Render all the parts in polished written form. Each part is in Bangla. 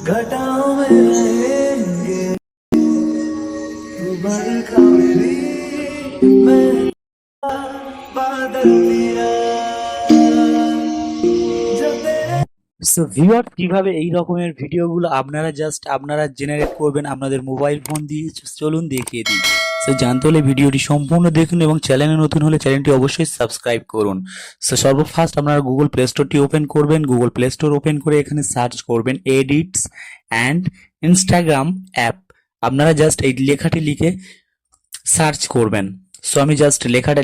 घटाओं में रहेंगे तू बरखा मेरी मैं बादल मेरा जब तेरे। সো ভিউয়ার কিভাবে এই রকমের ভিডিওগুলো আপনারা জেনারেট করবেন আপনাদের মোবাইল ফোন দিয়ে, চলুন দেখিয়ে দিই। সো জানতে হলে ভিডিওটি সম্পূর্ণ দেখুন এবং চ্যানেলে নতুন হলে চ্যানেলটি অবশ্যই সাবস্ক্রাইব করুন। সো সর্বফার্স্ট আপনারা গুগল প্লে স্টোরটি ওপেন করবেন। গুগল প্লে স্টোর ওপেন করে এখানে সার্চ করবেন এডিটস অ্যান্ড ইনস্টাগ্রাম অ্যাপ। আপনারা জাস্ট এই লেখাটি লিখে সার্চ করবেন। সো আমি জাস্ট লেখাটা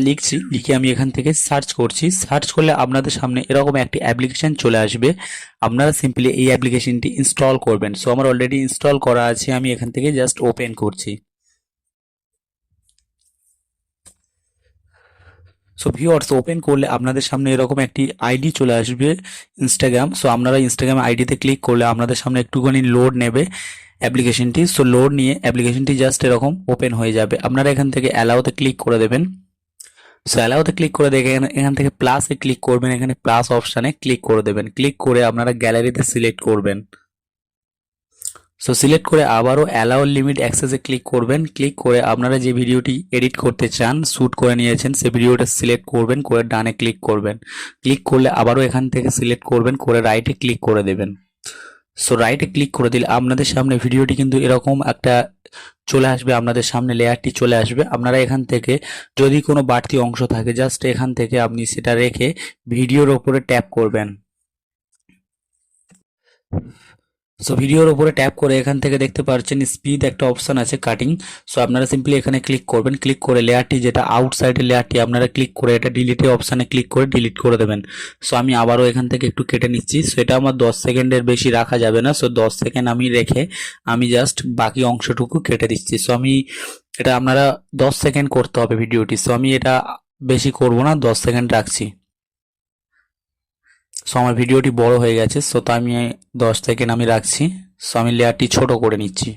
লিখে আমি এখান থেকে সার্চ করছি। সার্চ করলে আপনাদের সামনে এরকম একটি অ্যাপ্লিকেশন চলে আসবে। আপনারা সিম্পলি এই অ্যাপ্লিকেশনটি ইনস্টল করবেন। সো আমার অলরেডি ইনস্টল করা আছে, আমি এখান থেকে জাস্ট ওপেন করছি। সো ভিউয়ার্স, ওপেন করলে আপনাদের সামনে এরকম একটি আইডি চলে আসবে ইনস্টাগ্রাম। সো আপনারা ইনস্টাগ্রাম আইডিতে ক্লিক করলে আপনাদের সামনে একটুখানি লোড নেবে অ্যাপ্লিকেশনটি। সো লোড নিয়ে অ্যাপ্লিকেশনটি জাস্ট এরকম ওপেন হয়ে যাবে। আপনারা এখান থেকে অ্যালাউতে ক্লিক করে দেবেন। সো অ্যালাউতে ক্লিক করে দেখে এখান থেকে প্লাসে ক্লিক করবেন, এখানে প্লাস অপশানে ক্লিক করে দেবেন। ক্লিক করে আপনারা গ্যালারিতে সিলেক্ট করবেন। সো সিলেক্ট করে আবারও অ্যালাউ লিমিট অ্যাক্সেসে ক্লিক করবেন। ক্লিক করে আপনারা যে ভিডিওটি এডিট করতে চান, শ্যুট করে নিয়েছেন, সেই ভিডিওটা সিলেক্ট করবেন, করে ডানে ক্লিক করবেন। ক্লিক করলে আবারও এখান থেকে সিলেক্ট করবেন, করে রাইটে ক্লিক করে দেবেন। সো রাইটে ক্লিক করে দিলে আপনাদের সামনে ভিডিওটি কিন্তু এরকম একটা চলে আসবে, আপনাদের সামনে লেয়ারটি চলে আসবে। আপনারা এখান থেকে যদি কোনো বাড়তি অংশ থাকে জাস্ট এখান থেকে আপনি সেটা রেখে ভিডিওর ওপরে ট্যাপ করবেন। সো ভিডিওর উপরে ট্যাপ করে এখান থেকে দেখতে পাচ্ছেন স্পিড একটা অপশন আছে কাটিং। সো আপনারা সিম্পলি এখানে ক্লিক করবেন। ক্লিক করে লেয়ারটি যেটা আউটসাইডের লেয়ারটি আপনারা ক্লিক করে এটা ডিলিটে অপশানে ক্লিক করে ডিলিট করে দেবেন। সো আমি আবারও এখান থেকে একটু কেটে নিচ্ছি। সো এটা আমার 10 সেকেন্ডের বেশি রাখা যাবে না। সো 10 সেকেন্ড আমি রেখে আমি জাস্ট বাকি অংশটুকু কেটে দিচ্ছি। সো আমি এটা আপনারা 10 সেকেন্ড করতে হবে ভিডিওটি। সো আমি এটা বেশি করব না, 10 সেকেন্ড রাখছি। সো আমার ভিডিওটি বড় হয়ে গেছে, সো তো আমি 10 সেকেন্ড আমি রাখছি। সো আমি লেয়ারটি ছোট করে নিচ্ছি।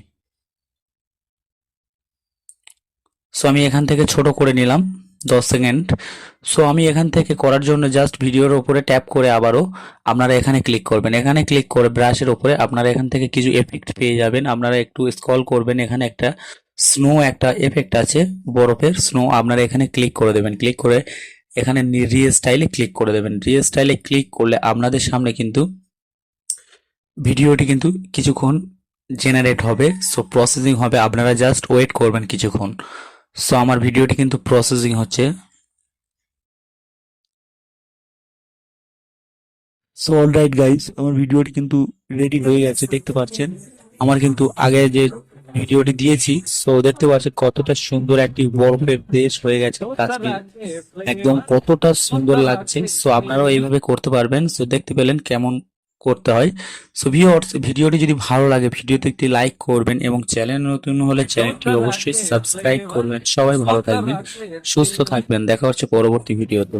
সো আমি এখান থেকে ছোট করে নিলাম 10 সেকেন্ড। সো আমি এখান থেকে করার জন্য জাস্ট ভিডিওর উপরে ট্যাপ করে আবারও আপনারা এখানে ক্লিক করবেন। এখানে ক্লিক করে ব্রাশের উপরে আপনারা এখান থেকে কিছু এফেক্ট পেয়ে যাবেন। আপনারা একটু স্ক্রল করবেন, এখানে একটা স্নো একটা এফেক্ট আছে, বরফের স্নো, আপনারা এখানে ক্লিক করে দেবেন। ক্লিক করে এখানে রিস্টাইলে ক্লিক করে দেবেন। রিস্টাইলে ক্লিক করলে আপনাদের সামনে কিন্তু ভিডিওটি কিন্তু কিছুক্ষণ জেনারেট হবে। সো প্রসেসিং হবে, আপনারা জাস্ট ওয়েট করবেন কিছুক্ষণ। সো আমার ভিডিওটি কিন্তু প্রসেসিং হচ্ছে। সো অলরাইট গাইস, আমার ভিডিওটি কিন্তু রেডি হয়ে গেছে, দেখতে পাচ্ছেন। আমার কিন্তু আগে যে ভিডিওটি দিয়েছি, সো দেখতে পাচ্ছেন কতটা সুন্দর একটি বরফের দেশ হয়ে গেছে কাশ্মীর, একদম কতটা সুন্দর লাগছে। সো আপনারাও এইভাবে করতে পারবেন। সো দেখতে পেলেন কেমন করতে হয়। সো ভিউয়ার্স, ভিডিওটি যদি ভালো লাগে ভিডিওতে একটি লাইক করবেন এবং চ্যানেল নতুন হলে চ্যানেলটি অবশ্যই সাবস্ক্রাইব করবেন। সবাই ভালো থাকবেন, সুস্থ থাকবেন, দেখা হচ্ছে পরবর্তী ভিডিওতে।